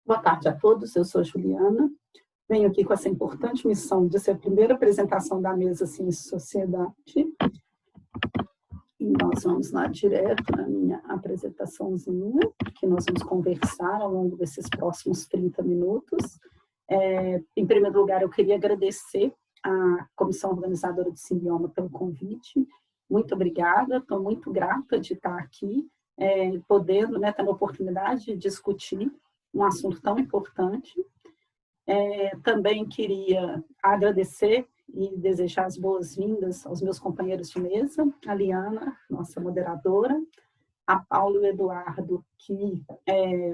Boa tarde a todos, eu sou Juliana, venho aqui com essa importante missão de ser a primeira apresentação da mesa Ciência e Sociedade, e nós vamos lá direto na minha apresentaçãozinha, que nós vamos conversar ao longo desses próximos 30 minutos. Em primeiro lugar, eu queria agradecer à comissão organizadora do Simbioma pelo convite, muito obrigada, estou muito grata de estar aqui, podendo, tendo a oportunidade de discutir um assunto tão importante. Também queria agradecer e desejar as boas-vindas aos meus companheiros de mesa, a Liana, nossa moderadora, a Paulo e o Eduardo, que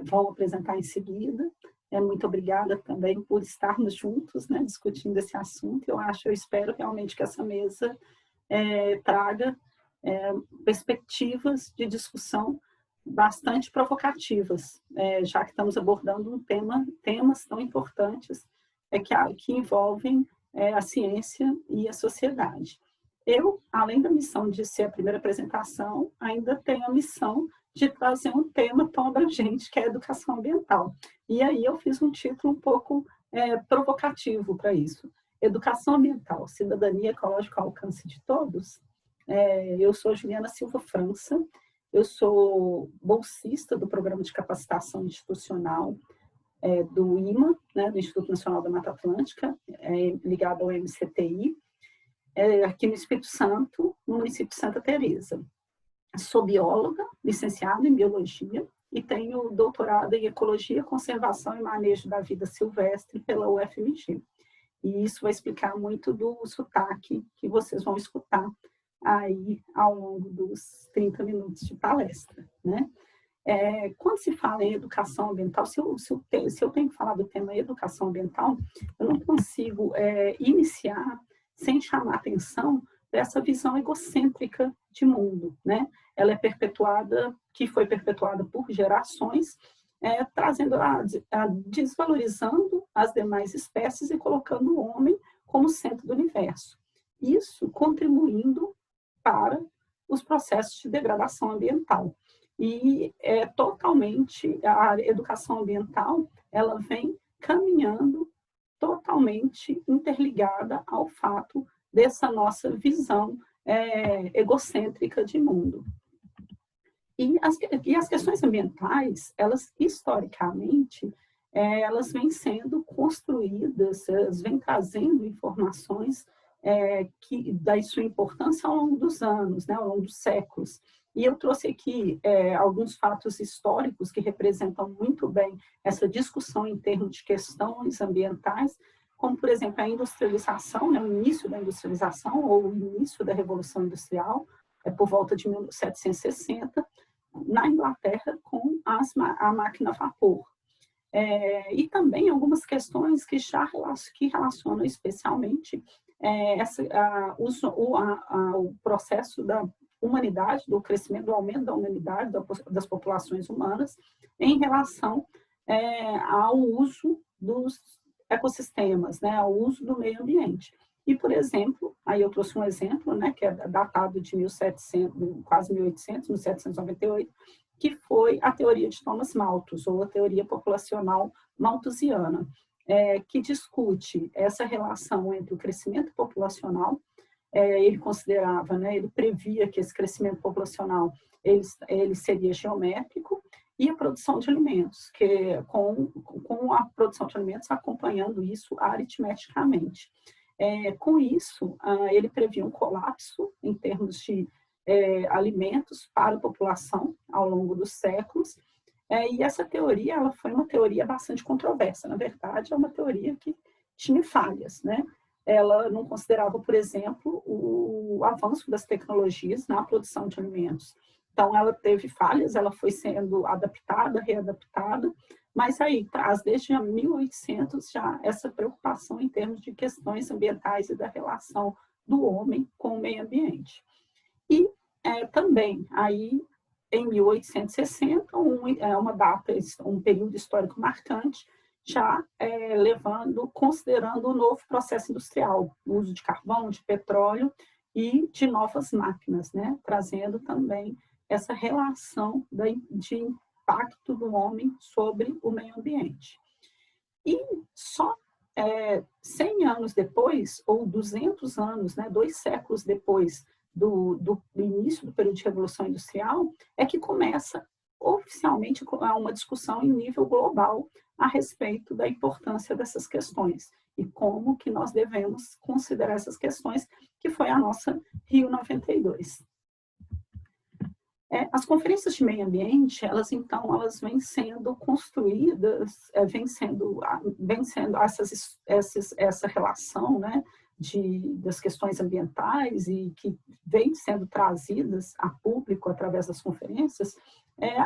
vão apresentar em seguida. Muito obrigada também por estarmos juntos, discutindo esse assunto. Eu espero realmente que essa mesa traga perspectivas de discussão bastante provocativas, já que estamos abordando temas tão importantes que envolvem a ciência e a sociedade. Eu, além da missão de ser a primeira apresentação, ainda tenho a missão de trazer um tema tão abrangente que é a educação ambiental. E aí eu fiz um título um pouco provocativo para isso. Educação ambiental, cidadania ecológica ao alcance de todos. Eu sou Juliana Silva França, eu sou bolsista do Programa de Capacitação Institucional do IMA, do Instituto Nacional da Mata Atlântica, ligado ao MCTI, aqui no Espírito Santo, no município de Santa Teresa. Sou bióloga, licenciada em Biologia, e tenho doutorado em Ecologia, Conservação e Manejo da Vida Silvestre pela UFMG. E isso vai explicar muito do sotaque que vocês vão escutar aí ao longo dos 30 minutos de palestra, quando se fala em educação ambiental, se eu tenho que falar do tema educação ambiental, eu não consigo iniciar sem chamar atenção dessa visão egocêntrica de mundo, Ela foi perpetuada por gerações, desvalorizando as demais espécies e colocando o homem como centro do universo. Isso contribuindo para os processos de degradação ambiental. E a educação ambiental, ela vem caminhando totalmente interligada ao fato dessa nossa visão egocêntrica de mundo. E as questões ambientais, elas historicamente, elas vêm sendo construídas, elas vêm trazendo informações da sua importância ao longo dos anos, ao longo dos séculos. E eu trouxe aqui alguns fatos históricos que representam muito bem essa discussão em termos de questões ambientais, como, por exemplo, a industrialização, o início da industrialização ou o início da Revolução Industrial, por volta de 1760, na Inglaterra, com a máquina a vapor. E também algumas questões que relacionam especialmente o processo da humanidade, do crescimento, do aumento da humanidade, das populações humanas, em relação ao uso dos ecossistemas, ao uso do meio ambiente. E, por exemplo, aí eu trouxe um exemplo, que é datado de 1700, quase 1800, 1798, que foi a teoria de Thomas Malthus, ou a teoria populacional malthusiana, que discute essa relação entre o crescimento populacional, ele considerava, ele previa que esse crescimento populacional ele seria geométrico, e a produção de alimentos, com a produção de alimentos acompanhando isso aritmeticamente. Com isso, ele previa um colapso em termos de alimentos para a população ao longo dos séculos, e essa teoria ela foi uma teoria bastante controversa. Na verdade, é uma teoria que tinha falhas, Ela não considerava, por exemplo, o avanço das tecnologias na produção de alimentos. Então, ela teve falhas, ela foi sendo adaptada, readaptada, mas aí traz desde 1800 já essa preocupação em termos de questões ambientais e da relação do homem com o meio ambiente. E também, aí, em 1860, uma data, um período histórico marcante, já considerando o novo processo industrial, o uso de carvão, de petróleo e de novas máquinas, trazendo também essa relação de impacto do homem sobre o meio ambiente. E só 100 anos depois, ou 200 anos, né, 2 séculos depois do início do período de Revolução Industrial, é que começa oficialmente uma discussão em nível global a respeito da importância dessas questões e como que nós devemos considerar essas questões, que foi a nossa Rio 92. As conferências de meio ambiente, elas vêm sendo construídas, vem sendo essa relação, né, das questões ambientais e que vem sendo trazidas a público através das conferências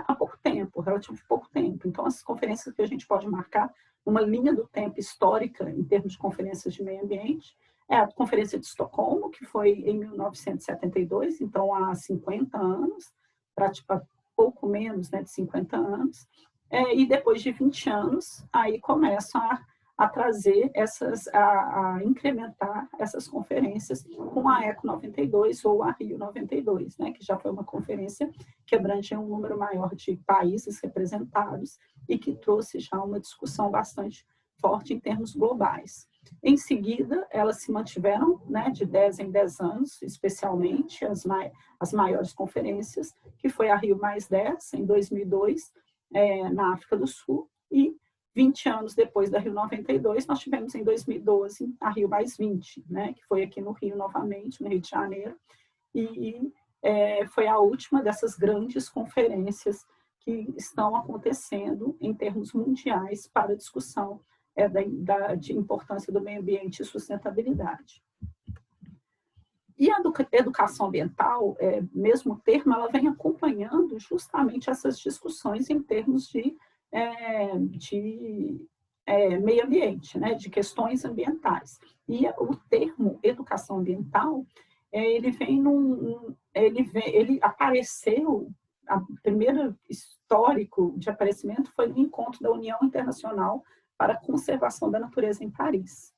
há pouco tempo, relativamente pouco tempo. Então, as conferências que a gente pode marcar uma linha do tempo histórica em termos de conferências de meio ambiente é a Conferência de Estocolmo, que foi em 1972, então há 50 anos, para pouco menos, né, de 50 anos, e depois de 20 anos, aí começam a trazer a incrementar essas conferências com a ECO 92 ou a Rio 92, né, que já foi uma conferência que abrange um número maior de países representados e que trouxe já uma discussão bastante forte em termos globais. Em seguida, elas se mantiveram, né, de 10 em 10 anos, especialmente as maiores conferências, que foi a Rio+10, em 2002, na África do Sul, e 20 anos depois da Rio 92, nós tivemos em 2012 a Rio+20, né, que foi aqui no Rio novamente, no Rio de Janeiro, e foi a última dessas grandes conferências que estão acontecendo em termos mundiais para discussão de importância do meio ambiente e sustentabilidade. E a educação ambiental, mesmo o termo, ela vem acompanhando justamente essas discussões em termos de meio ambiente, né, de questões ambientais. E o termo educação ambiental, ele apareceu, a primeira histórico de aparecimento foi no encontro da União Internacional para a Conservação da Natureza em Paris.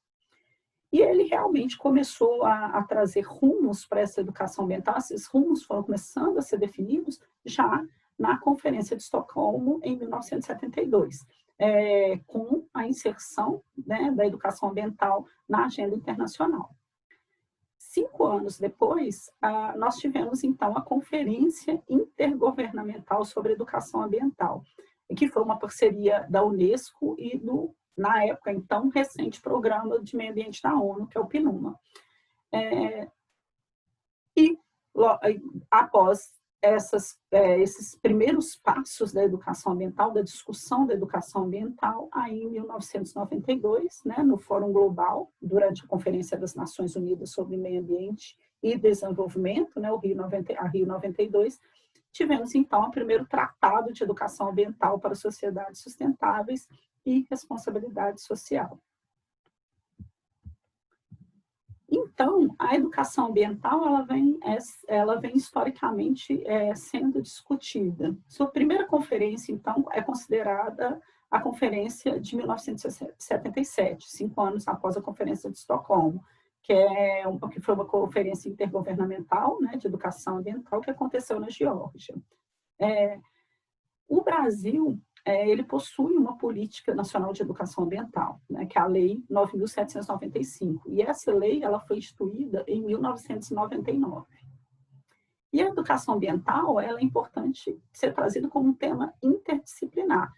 E ele realmente começou a trazer rumos para essa educação ambiental. Esses rumos foram começando a ser definidos já na Conferência de Estocolmo, em 1972, com a inserção, né, da educação ambiental na agenda internacional. 5 anos depois, nós tivemos, então, a Conferência Intergovernamental sobre Educação Ambiental, que foi uma parceria da Unesco e na época, então, recente Programa de Meio Ambiente da ONU, que é o PNUMA. Após esses primeiros passos da educação ambiental, da discussão da educação ambiental, aí em 1992, né, no Fórum Global, durante a Conferência das Nações Unidas sobre Meio Ambiente e Desenvolvimento, né, a Rio 92, tivemos, então, o primeiro Tratado de Educação Ambiental para Sociedades Sustentáveis e Responsabilidade Social. Então, a educação ambiental ela vem historicamente sendo discutida. Sua primeira conferência, então, é considerada a Conferência de 1977, 5 anos após a Conferência de Estocolmo, que foi uma conferência intergovernamental, né, de educação ambiental que aconteceu na Geórgia. O Brasil ele possui uma política nacional de educação ambiental, né, que é a Lei 9.795. E essa lei ela foi instituída em 1999. E a educação ambiental ela é importante ser trazida como um tema interdisciplinar,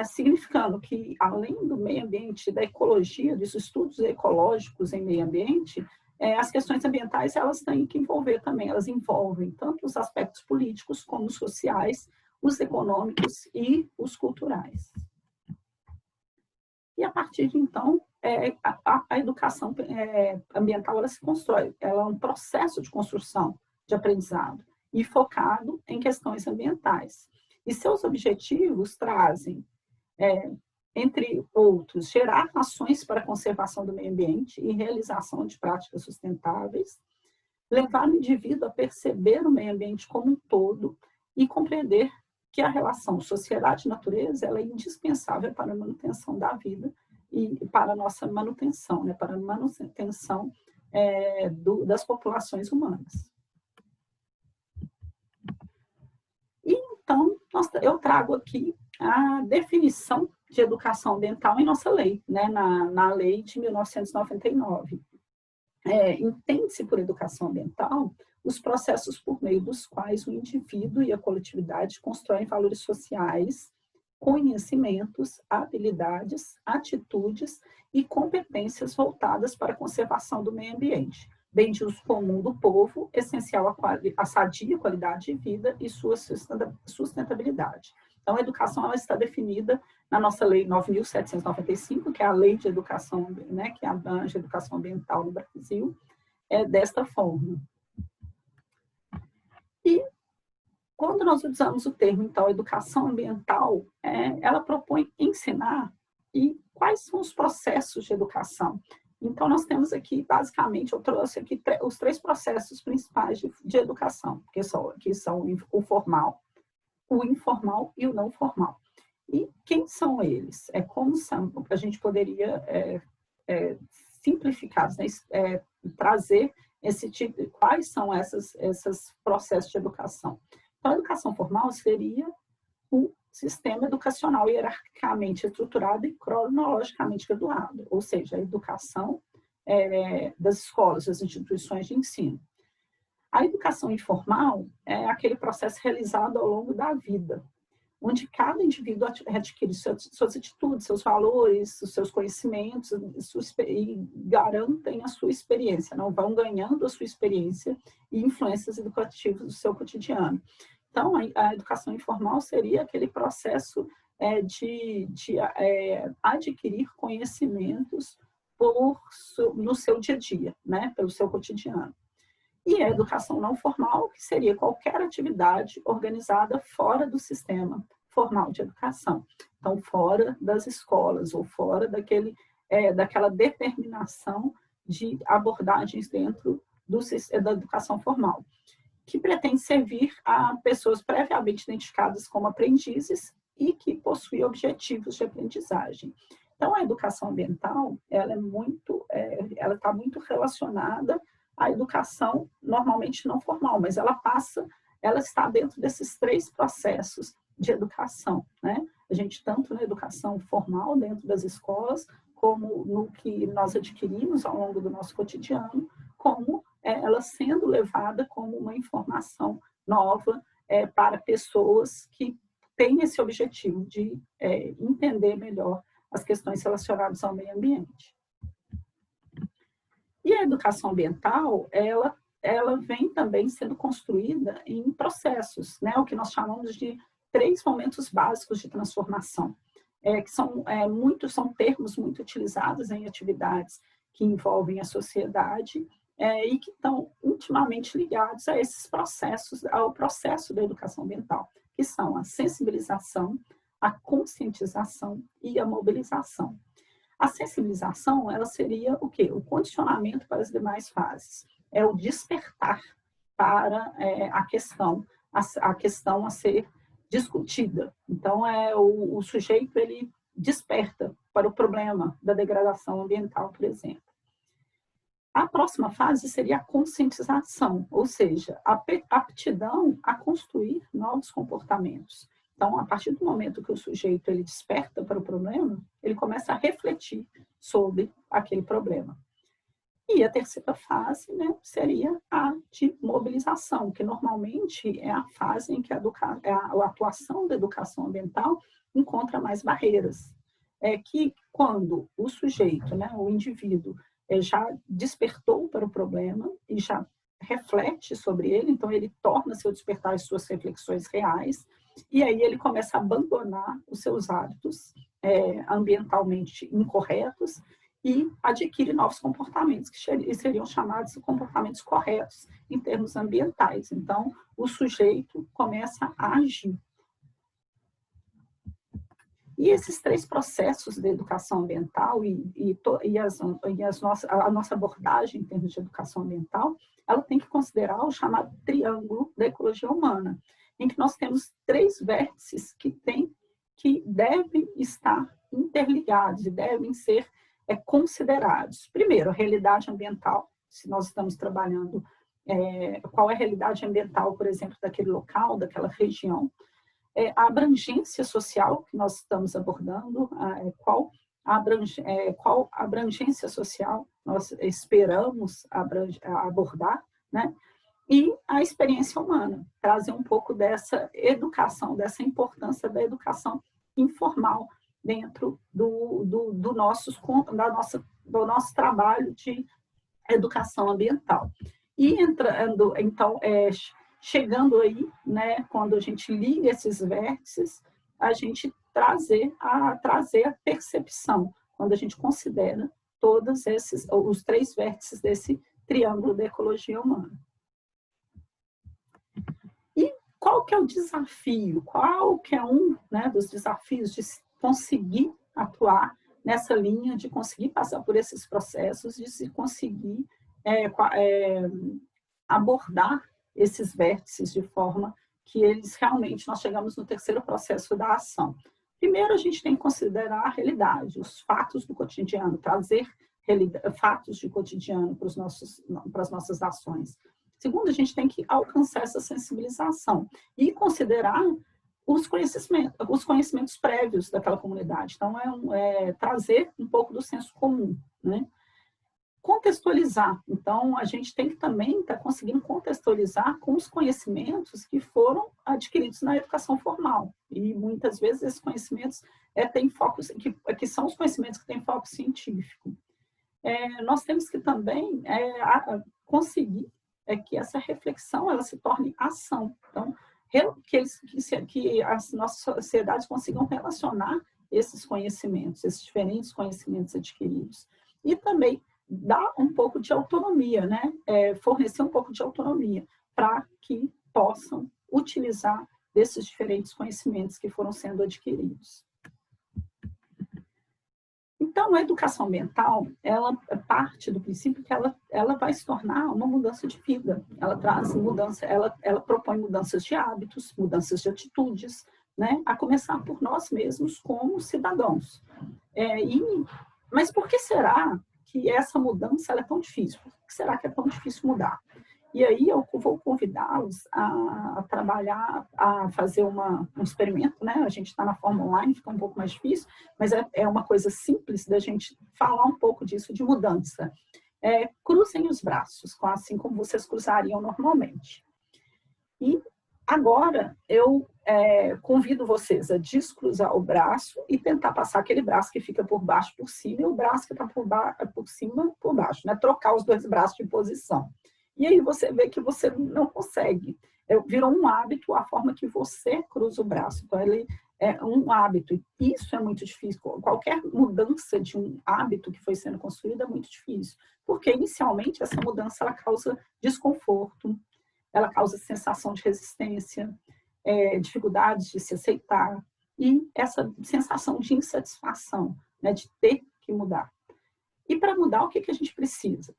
significando que, além do meio ambiente, da ecologia, dos estudos ecológicos em meio ambiente, as questões ambientais elas têm que envolver também, elas envolvem tanto os aspectos políticos como os sociais, os econômicos e os culturais. E a partir de então, a educação ambiental ela se constrói, ela é um processo de construção de aprendizado e focado em questões ambientais. E seus objetivos trazem, entre outros, gerar ações para a conservação do meio ambiente e realização de práticas sustentáveis, levar o indivíduo a perceber o meio ambiente como um todo e compreender que a relação sociedade-natureza ela é indispensável para a manutenção da vida e para a nossa manutenção, né, para a manutenção das populações humanas. E, então, eu trago aqui a definição de educação ambiental em nossa lei, né, na lei de 1999. Entende-se por educação ambiental os processos por meio dos quais o indivíduo e a coletividade constroem valores sociais, conhecimentos, habilidades, atitudes e competências voltadas para a conservação do meio ambiente, bem de uso comum do povo, essencial à sadia qualidade de vida e sua sustentabilidade. Então, a educação ela está definida na nossa Lei 9.795, que é a Lei de Educação, né, que abrange a educação ambiental no Brasil, desta forma. E quando nós usamos o termo, então, educação ambiental, ela propõe ensinar e quais são os processos de educação. Então, nós temos aqui, basicamente, eu trouxe aqui os 3 processos principais de educação, que são o formal, o informal e o não formal. E quem são eles? Como são? A gente poderia simplificar, né? Trazer esse tipo, quais são esses processos de educação. Então, a educação formal seria o sistema educacional hierarquicamente estruturado e cronologicamente graduado, ou seja, a educação das escolas, das instituições de ensino. A educação informal é aquele processo realizado ao longo da vida, onde cada indivíduo adquire suas atitudes, seus valores, os seus conhecimentos e garantem a sua experiência, não vão ganhando a sua experiência e influências educativas do seu cotidiano. Então, a educação informal seria aquele processo de adquirir conhecimentos no seu dia a dia, né, pelo seu cotidiano. E a educação não formal, que seria qualquer atividade organizada fora do sistema formal de educação. Então, fora das escolas, ou fora daquela determinação de abordagens dentro da educação formal, que pretende servir a pessoas previamente identificadas como aprendizes e que possuem objetivos de aprendizagem. Então, a educação ambiental, ela está muito relacionada à educação normalmente não formal, mas ela está dentro desses 3 processos de educação, né? A gente, tanto na educação formal, dentro das escolas, como no que nós adquirimos ao longo do nosso cotidiano, como ela sendo levada como uma informação nova para pessoas que têm esse objetivo de entender melhor as questões relacionadas ao meio ambiente. E a educação ambiental, ela vem também sendo construída em processos, né? O que nós chamamos de 3 momentos básicos de transformação, que são termos muito utilizados em atividades que envolvem a sociedade e que estão intimamente ligados a esses processos, ao processo da educação ambiental, que são a sensibilização, a conscientização e a mobilização. A sensibilização, ela seria o quê? O condicionamento para as demais fases. É o despertar para a questão a ser discutida. Então, o sujeito, ele desperta para o problema da degradação ambiental, por exemplo. A próxima fase seria a conscientização, ou seja, a aptidão a construir novos comportamentos. Então, a partir do momento que o sujeito ele desperta para o problema, ele começa a refletir sobre aquele problema. E a terceira fase, né, seria a de mobilização, que normalmente é a fase em que a atuação da educação ambiental encontra mais barreiras. Que quando o sujeito, né, o indivíduo, já despertou para o problema e já reflete sobre ele, então ele torna seu despertar as suas reflexões reais, e aí ele começa a abandonar os seus hábitos ambientalmente incorretos e adquire novos comportamentos, que seriam chamados de comportamentos corretos em termos ambientais. Então, o sujeito começa a agir. E esses 3 processos de educação ambiental a nossa abordagem em termos de educação ambiental, ela tem que considerar o chamado triângulo da ecologia humana, em que nós temos 3 vértices que devem estar interligados e devem ser considerados. Primeiro, a realidade ambiental, se nós estamos trabalhando qual é a realidade ambiental, por exemplo, daquele local, daquela região. a abrangência social que nós estamos abordando, qual a abrangência social nós esperamos abordar, né? E a experiência humana, trazer um pouco dessa educação, dessa importância da educação informal dentro do nosso trabalho de educação ambiental. E entrando, então, chegando aí, né, quando a gente liga esses vértices, a gente trazer a percepção, quando a gente considera todos os 3 vértices desse triângulo da ecologia humana. E qual que é o desafio? Qual que é né, dos desafios de conseguir atuar nessa linha, de conseguir passar por esses processos, de se conseguir abordar esses vértices de forma que eles realmente, nós chegamos no terceiro processo da ação. Primeiro, a gente tem que considerar a realidade, os fatos do cotidiano, trazer fatos de cotidiano para as nossas ações. Segundo, a gente tem que alcançar essa sensibilização e considerar os conhecimentos prévios daquela comunidade. Então, trazer um pouco do senso comum, né? Contextualizar. Então, a gente tem que também estar conseguindo contextualizar com os conhecimentos que foram adquiridos na educação formal. E, muitas vezes, esses conhecimentos têm focos, que são os conhecimentos que têm foco científico. Nós temos que também conseguir que essa reflexão ela se torne ação. Então, que as nossas sociedades consigam relacionar esses conhecimentos, esses diferentes conhecimentos adquiridos. E também dar um pouco de autonomia, né? Fornecer um pouco de autonomia para que possam utilizar desses diferentes conhecimentos que foram sendo adquiridos. Então, a educação ambiental, ela parte do princípio que ela vai se tornar uma mudança de vida. Ela traz mudança, ela propõe mudanças de hábitos, mudanças de atitudes, né? A começar por nós mesmos como cidadãos. Mas por que será que essa mudança é tão difícil? Por que será que é tão difícil mudar? E aí eu vou convidá-los a trabalhar, a fazer um experimento, né? A gente está na forma online, fica um pouco mais difícil, mas é uma coisa simples da gente falar um pouco disso, de mudança. Cruzem os braços, assim como vocês cruzariam normalmente. E agora eu convido vocês a descruzar o braço e tentar passar aquele braço que fica por baixo por cima e o braço que está por cima por baixo, né? Trocar os 2 braços de posição. E aí você vê que você não consegue. Virou um hábito a forma que você cruza o braço. Então, ele é um hábito. E isso é muito difícil. Qualquer mudança de um hábito que foi sendo construído é muito difícil. Porque, inicialmente, essa mudança ela causa desconforto, ela causa sensação de resistência, dificuldades de se aceitar e essa sensação de insatisfação, né, de ter que mudar. E para mudar, o que a gente precisa?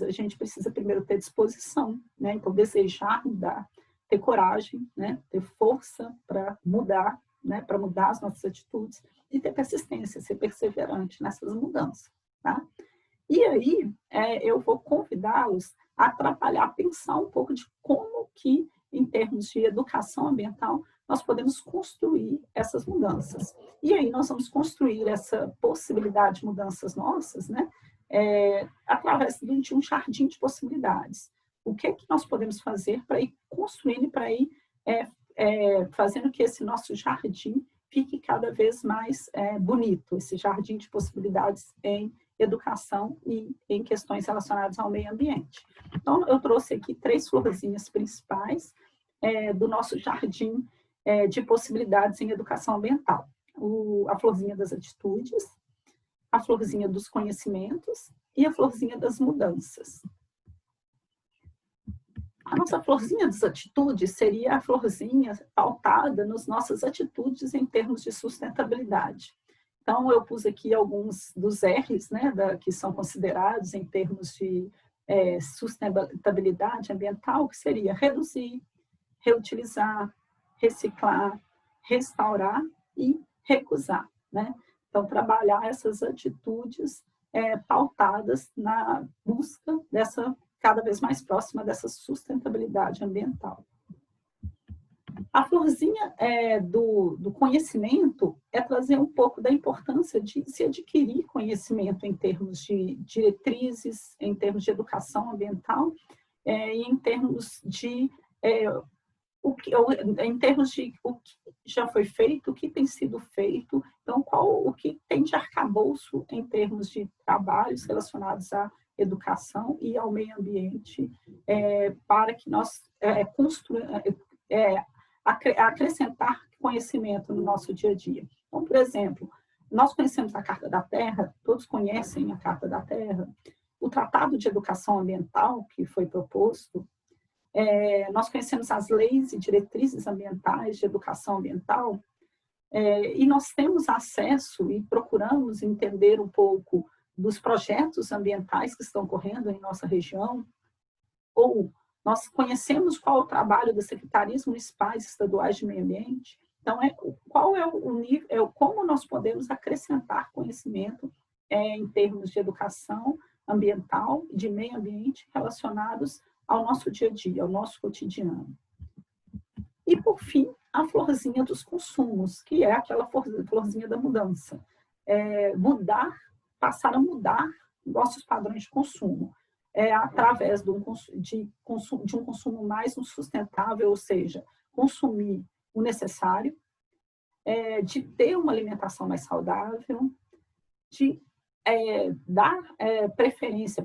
A gente precisa primeiro ter disposição, né? Então, desejar mudar, ter coragem, né? Ter força para mudar, né? Para mudar as nossas atitudes e ter persistência, ser perseverante nessas mudanças, tá? E aí, eu vou convidá-los a trabalhar, a pensar um pouco de como que, em termos de educação ambiental, nós podemos construir essas mudanças. E aí nós vamos construir essa possibilidade de mudanças nossas, né? Através de um jardim de possibilidades. O que é que nós podemos fazer para ir construindo, para ir fazendo que esse nosso jardim fique cada vez mais bonito, esse jardim de possibilidades em educação e em questões relacionadas ao meio ambiente. Então, eu trouxe aqui 3 florzinhas principais do nosso jardim de possibilidades em educação ambiental. A florzinha das atitudes, a florzinha dos conhecimentos e a florzinha das mudanças. A nossa florzinha das atitudes seria a florzinha pautada nas nossas atitudes em termos de sustentabilidade. Então, eu pus aqui alguns dos R's, né, que são considerados em termos de sustentabilidade ambiental, que seria reduzir, reutilizar, reciclar, restaurar e recusar, né? Então, trabalhar essas atitudes pautadas na busca cada vez mais próxima dessa sustentabilidade ambiental. A florzinha do conhecimento é trazer um pouco da importância de se adquirir conhecimento em termos de diretrizes, em termos de educação ambiental, e em termos de em termos de o que já foi feito, o que tem sido feito, então o que tem de arcabouço em termos de trabalhos relacionados à educação e ao meio ambiente, para que nós acrescentar conhecimento no nosso dia a dia. Então, por exemplo, nós conhecemos a Carta da Terra, todos conhecem a Carta da Terra, o Tratado de Educação Ambiental que foi proposto, nós conhecemos as leis e diretrizes ambientais de educação ambiental, e nós temos acesso e procuramos entender um pouco dos projetos ambientais que estão ocorrendo em nossa região, ou nós conhecemos qual é o trabalho das secretarias municipais e estaduais de meio ambiente. Então, qual é o nível, como nós podemos acrescentar conhecimento em termos de educação ambiental, de meio ambiente, relacionados ao nosso dia a dia, ao nosso cotidiano. E, por fim, a florzinha dos consumos, que é aquela florzinha da mudança. Passar a mudar nossos padrões de consumo. Através de um consumo mais sustentável, ou seja, consumir o necessário, de ter uma alimentação mais saudável, de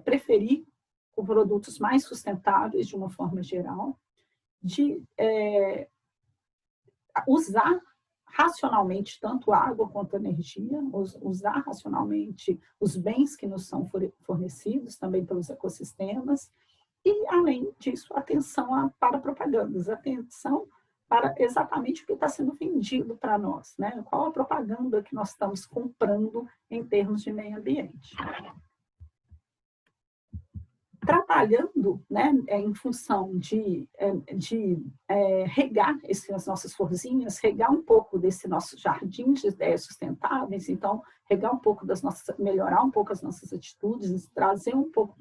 preferir com produtos mais sustentáveis de uma forma geral, de usar racionalmente tanto água quanto energia, usar racionalmente os bens que nos são fornecidos também pelos ecossistemas, e, além disso, atenção para propagandas, atenção para exatamente o que está sendo vendido para nós, né? Qual a propaganda que nós estamos comprando em termos de meio ambiente. Trabalhando, né, em função de regar as nossas florzinhas, regar um pouco desse nosso jardim de ideias sustentáveis, então, melhorar um pouco as nossas atitudes, trazer um pouco,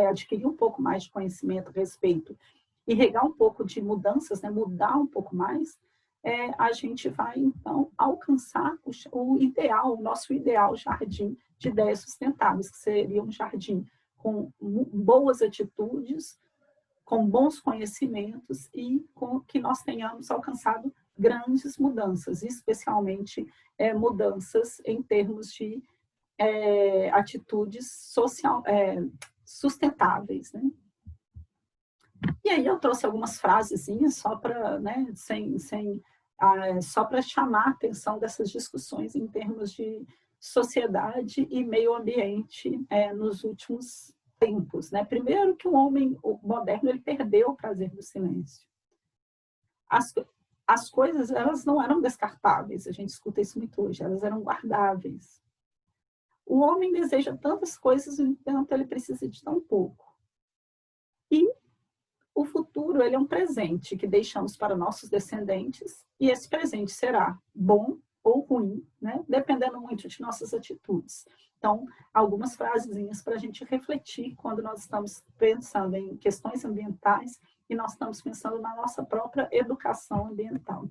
adquirir um pouco mais de conhecimento a respeito e regar um pouco de mudanças, né, mudar um pouco mais, a gente vai, então, alcançar o nosso ideal jardim de ideias sustentáveis, que seria um jardim com boas atitudes, com bons conhecimentos e com que nós tenhamos alcançado grandes mudanças, especialmente mudanças em termos de atitudes sustentáveis, né? E aí eu trouxe algumas frasezinhas só para, né, só para chamar a atenção dessas discussões em termos de sociedade e meio ambiente nos últimos tempos, né? Primeiro que o homem moderno ele perdeu o prazer do silêncio. As coisas elas não eram descartáveis, a gente escuta isso muito hoje, elas eram guardáveis. O homem deseja tantas coisas, no entanto ele precisa de tão pouco. E o futuro ele é um presente que deixamos para nossos descendentes e esse presente será bom ou ruim, né? Dependendo muito de nossas atitudes. Então, algumas frasezinhas para a gente refletir quando nós estamos pensando em questões ambientais e nós estamos pensando na nossa própria educação ambiental.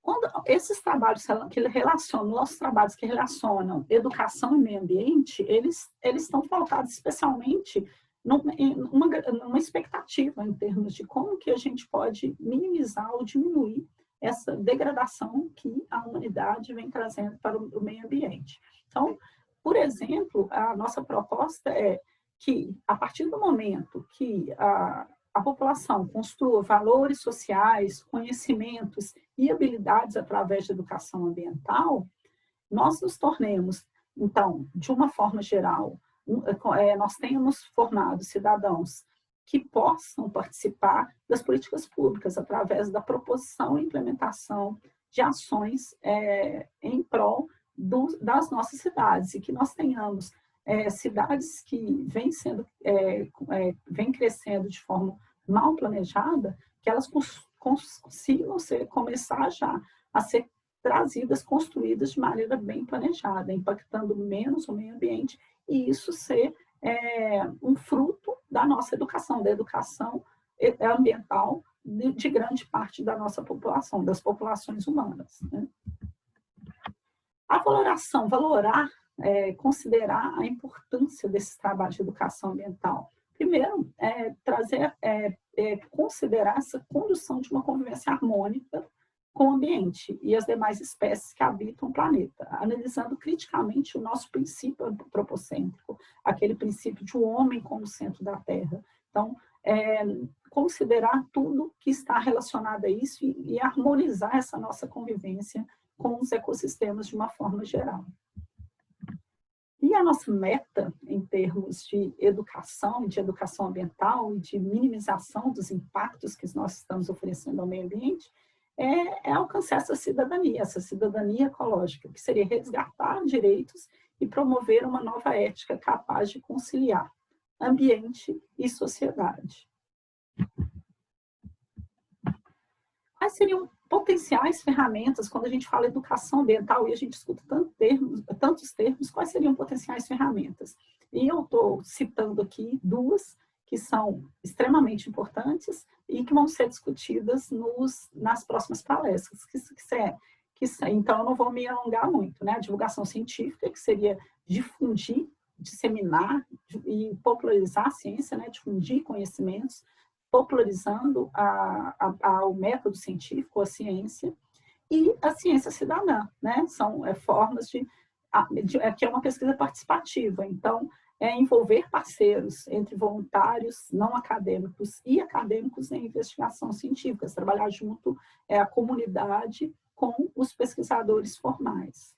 Quando esses trabalhos que relacionam, nossos trabalhos que relacionam educação e meio ambiente, eles estão pautados especialmente numa expectativa em termos de como que a gente pode minimizar ou diminuir essa degradação que a humanidade vem trazendo para o meio ambiente. Então, por exemplo, a nossa proposta é que, a partir do momento que a população construa valores sociais, conhecimentos e habilidades através da educação ambiental, nós nos tornemos, então, de uma forma geral, nós tenhamos formado cidadãos que possam participar das políticas públicas através da proposição e implementação de ações em prol das nossas cidades e que nós tenhamos cidades que vêm crescendo de forma mal planejada, que elas consigam começar já a ser trazidas, construídas de maneira bem planejada, impactando menos o meio ambiente e isso ser um fruto da nossa educação, da educação ambiental de grande parte da nossa população, das populações humanas, né? A valoração, considerar a importância desses trabalhos de educação ambiental. Primeiro, considerar essa condução de uma convivência harmônica com o ambiente e as demais espécies que habitam o planeta, analisando criticamente o nosso princípio antropocêntrico, aquele princípio de um homem como centro da Terra. Então, considerar tudo que está relacionado a isso e harmonizar essa nossa convivência com os ecossistemas de uma forma geral. E a nossa meta, em termos de educação ambiental e de minimização dos impactos que nós estamos oferecendo ao meio ambiente, é alcançar essa cidadania ecológica, que seria resgatar direitos e promover uma nova ética capaz de conciliar ambiente e sociedade. Quais seriam potenciais ferramentas, quando a gente fala educação ambiental e a gente escuta tantos termos, quais seriam potenciais ferramentas? E eu estou citando aqui duas que são extremamente importantes e que vão ser discutidas nas próximas palestras. Então, eu não vou me alongar muito, né? A divulgação científica, que seria difundir, disseminar e popularizar a ciência, né? Difundir conhecimentos, popularizando o método científico, a ciência, e a ciência cidadã, né? São formas que é uma pesquisa participativa, então, envolver parceiros entre voluntários, não acadêmicos e acadêmicos em investigação científica, trabalhar junto a comunidade com os pesquisadores formais.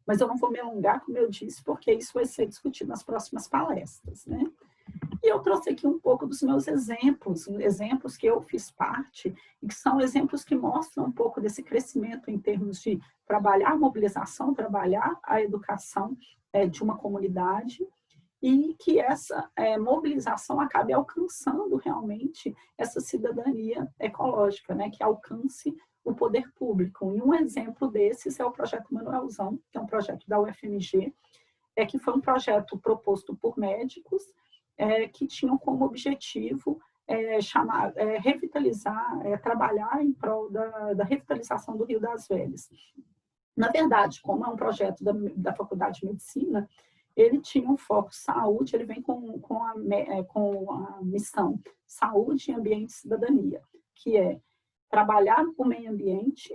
Mas eu não vou me alongar, como eu disse, porque isso vai ser discutido nas próximas palestras, né? E eu trouxe aqui um pouco dos meus exemplos que eu fiz parte, e que são exemplos que mostram um pouco desse crescimento em termos de trabalhar a mobilização, trabalhar a educação de uma comunidade, e que essa mobilização acabe alcançando realmente essa cidadania ecológica, né, que alcance o poder público. E um exemplo desses é o Projeto Manuelzão, que é um projeto da UFMG, que foi um projeto proposto por médicos, que tinham como objetivo revitalizar, trabalhar em prol da revitalização do Rio das Velhas. Na verdade, como é um projeto da Faculdade de Medicina, ele tinha um foco saúde, ele vem com a missão Saúde, Ambiente e Cidadania, que é trabalhar o meio ambiente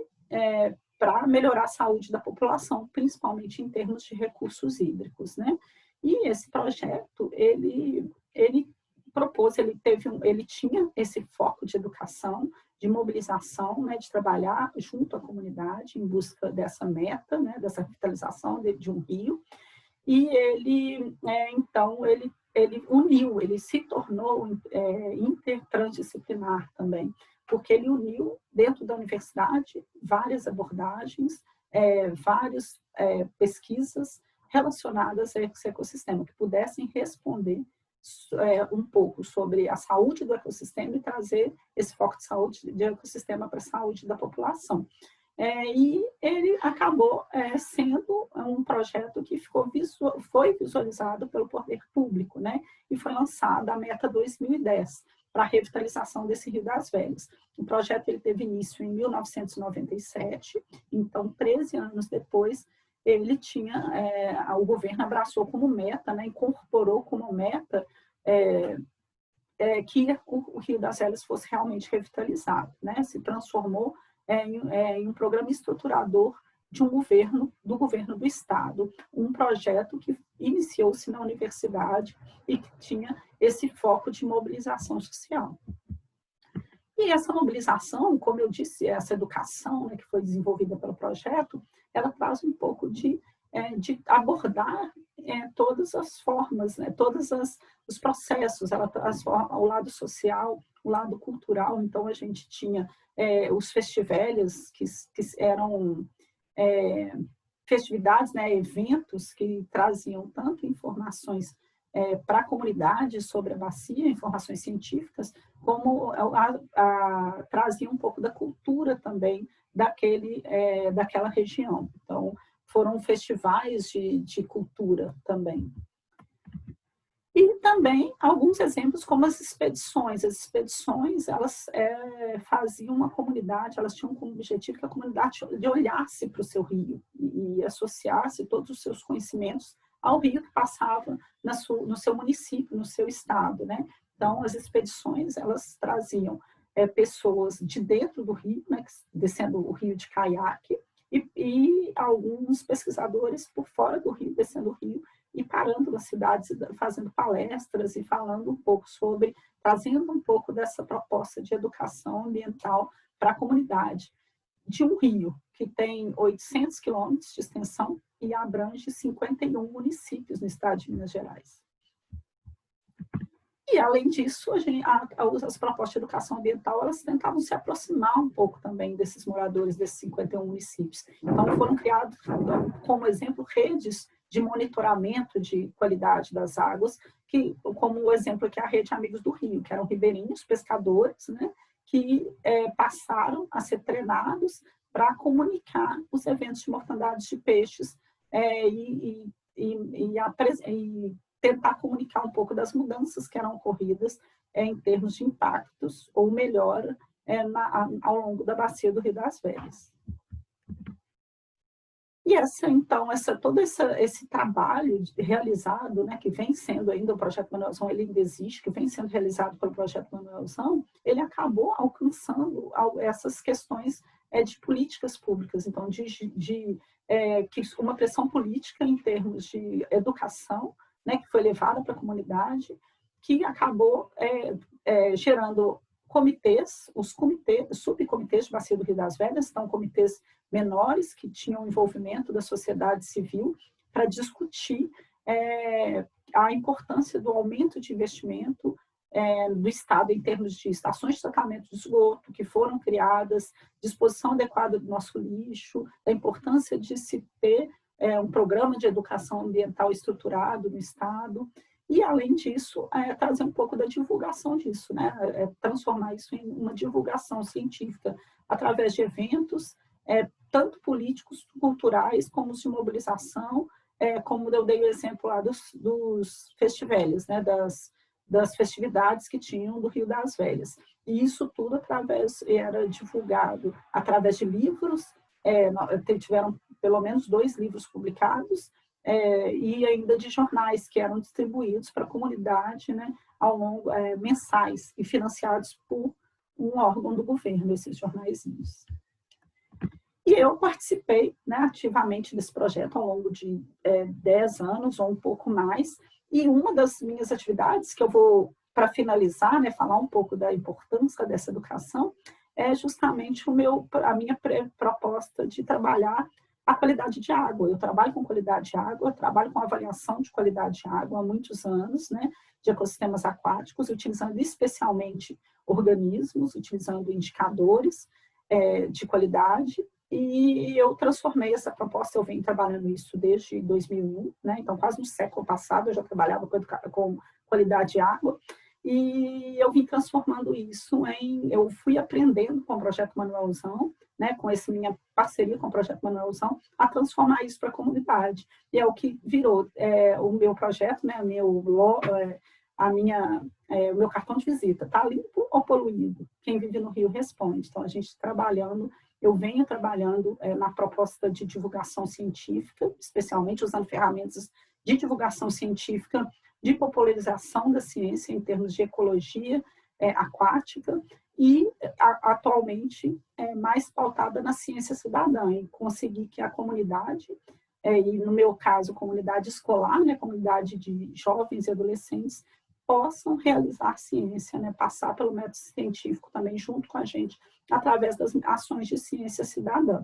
para melhorar a saúde da população, principalmente em termos de recursos hídricos, né? E esse projeto, ele propôs, ele tinha esse foco de educação, de mobilização, né, de trabalhar junto à comunidade em busca dessa meta, né, dessa revitalização de um rio. E então, ele uniu, ele se tornou intertransdisciplinar também, porque ele uniu dentro da universidade várias abordagens, várias pesquisas relacionadas a esse ecossistema, que pudessem responder um pouco sobre a saúde do ecossistema e trazer esse foco de saúde do ecossistema para a saúde da população. E ele acabou sendo um projeto que foi visualizado pelo poder público, né? E foi lançada a Meta 2010 para a revitalização desse Rio das Velhas. O projeto ele teve início em 1997, então 13 anos depois ele tinha, o governo abraçou como meta, né? Incorporou como meta que o Rio das Velhas fosse realmente revitalizado, né? Se transformou em um programa estruturador do governo do Estado, um projeto que iniciou-se na universidade e que tinha esse foco de mobilização social. E essa mobilização, como eu disse, essa educação, né, que foi desenvolvida pelo projeto, ela traz um pouco de abordar todas as formas, né, todos os processos, ela traz o lado social, o lado cultural. Então, a gente tinha os festivais, que eram festividades, né, eventos que traziam tanto informações para a comunidade sobre a bacia, informações científicas, como trazia um pouco da cultura também daquela região. Então, foram festivais de cultura também. E também alguns exemplos como as expedições. As expedições, elas faziam uma comunidade, elas tinham como objetivo que a comunidade olhasse para o seu rio e associasse todos os seus conhecimentos ao rio que passava no seu município, no seu estado, né? Então, as expedições, elas traziam pessoas de dentro do rio, né, descendo o rio de caiaque, e alguns pesquisadores por fora do rio, descendo o rio, e parando nas cidades, fazendo palestras e falando um pouco sobre, trazendo um pouco dessa proposta de educação ambiental para a comunidade de um rio que tem 800 quilômetros de extensão e abrange 51 municípios no estado de Minas Gerais. E, além disso, as propostas de educação ambiental, elas tentavam se aproximar um pouco também desses moradores desses 51 municípios. Então, foram criados, como exemplo, redes de monitoramento de qualidade das águas, como o exemplo aqui, a Rede Amigos do Rio, que eram ribeirinhos, pescadores, né, que passaram a ser treinados para comunicar os eventos de mortandade de peixes e tentar comunicar um pouco das mudanças que eram ocorridas em termos de impactos ou melhora ao longo da bacia do Rio das Velhas. E todo esse trabalho realizado, né, que vem sendo ainda o Projeto Manuelzão, ele ainda existe, que vem sendo realizado pelo Projeto Manuelzão, ele acabou alcançando essas questões de políticas públicas, então, uma pressão política em termos de educação, né, que foi levada para a comunidade, que acabou gerando subcomitês de Bacia do Rio das Velhas, então comitês menores que tinham envolvimento da sociedade civil para discutir a importância do aumento de investimento do Estado em termos de estações de tratamento de esgoto que foram criadas, disposição adequada do nosso lixo, da importância de se ter um programa de educação ambiental estruturado no Estado, e, além disso, trazer um pouco da divulgação disso, né? Transformar isso em uma divulgação científica através de eventos, tanto políticos, culturais, como os de mobilização, como eu dei o exemplo lá dos festivais, né? das festividades que tinham do Rio das Velhas. E isso tudo era divulgado através de livros, tiveram pelo menos 2 livros publicados, e ainda de jornais que eram distribuídos para a comunidade, né, ao longo, mensais, e financiados por um órgão do governo, esses jornaizinhos. E eu participei, né, ativamente desse projeto ao longo de 10 anos ou um pouco mais, e uma das minhas atividades, que eu vou, para finalizar, né, falar um pouco da importância dessa educação, é justamente a minha proposta de trabalhar a qualidade de água. Eu trabalho com qualidade de água, trabalho com avaliação de qualidade de água há muitos anos, né, de ecossistemas aquáticos, utilizando especialmente organismos, utilizando indicadores de qualidade, e eu transformei essa proposta, eu venho trabalhando isso desde 2001, né, então quase no século passado eu já trabalhava com qualidade de água, e eu vim transformando isso eu fui aprendendo com o Projeto Manuelzão, né, com essa minha parceria com o Projeto Manuelzão, a transformar isso para a comunidade. E é o que virou o meu projeto, né, o meu cartão de visita. Está limpo ou poluído? Quem vive no Rio responde. Então, eu venho trabalhando na proposta de divulgação científica, especialmente usando ferramentas de divulgação científica, de popularização da ciência em termos de ecologia aquática, e atualmente mais pautada na ciência cidadã, e conseguir que a comunidade, e no meu caso, comunidade escolar, né, comunidade de jovens e adolescentes, possam realizar ciência, né, passar pelo método científico também junto com a gente, através das ações de ciência cidadã.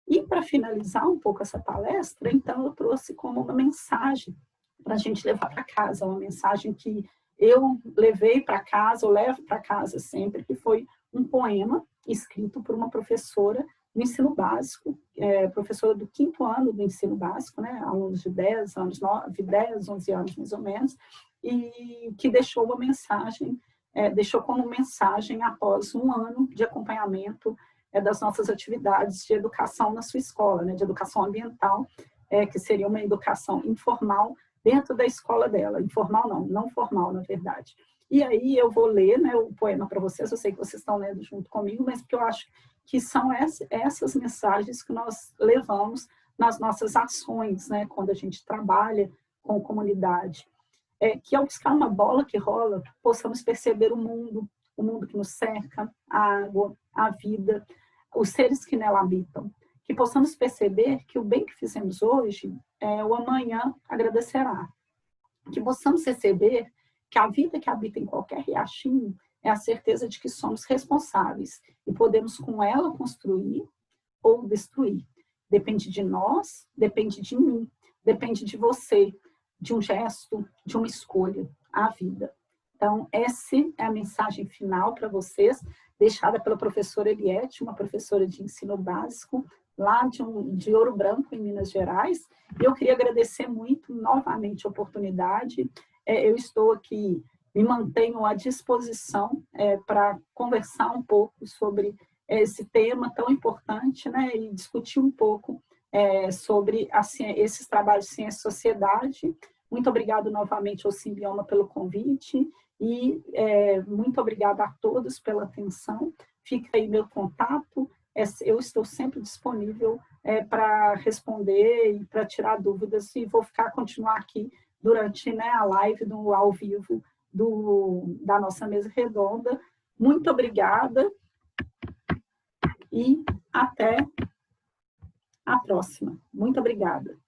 E, para finalizar um pouco essa palestra, então, eu trouxe como uma mensagem para a gente levar para casa, uma mensagem que eu levei para casa, eu levo para casa sempre, que foi um poema escrito por uma professora do ensino básico, professora do 5º ano do ensino básico, né, alunos de 10 anos, 10, 11 anos mais ou menos, e que deixou uma mensagem, deixou como mensagem após um ano de acompanhamento das nossas atividades de educação na sua escola, né, de educação ambiental, que seria uma educação informal, dentro da escola dela, informal não formal, na verdade. E aí eu vou ler, né, o poema para vocês, eu sei que vocês estão lendo junto comigo, mas porque eu acho que são essas mensagens que nós levamos nas nossas ações, né, quando a gente trabalha com comunidade. Que ao buscar uma bola que rola, possamos perceber o mundo que nos cerca, a água, a vida, os seres que nela habitam. Que possamos perceber que o bem que fizemos hoje, o amanhã agradecerá. Que possamos perceber que a vida que habita em qualquer riachinho é a certeza de que somos responsáveis e podemos com ela construir ou destruir. Depende de nós, depende de mim, depende de você, de um gesto, de uma escolha, a vida. Então, essa é a mensagem final para vocês, deixada pela professora Eliette, uma professora de ensino básico, lá de Ouro Branco, em Minas Gerais. E eu queria agradecer muito, novamente, a oportunidade. Eu estou aqui, me mantenho à disposição para conversar um pouco sobre esse tema tão importante, né, e discutir um pouco sobre esses trabalhos de ciência e sociedade. Muito obrigado novamente ao Simbioma pelo convite e muito obrigada a todos pela atenção. Fica aí meu contato, eu estou sempre disponível para responder e para tirar dúvidas e vou continuar aqui durante, né, a live ao vivo da nossa mesa redonda. Muito obrigada e até a próxima. Muito obrigada.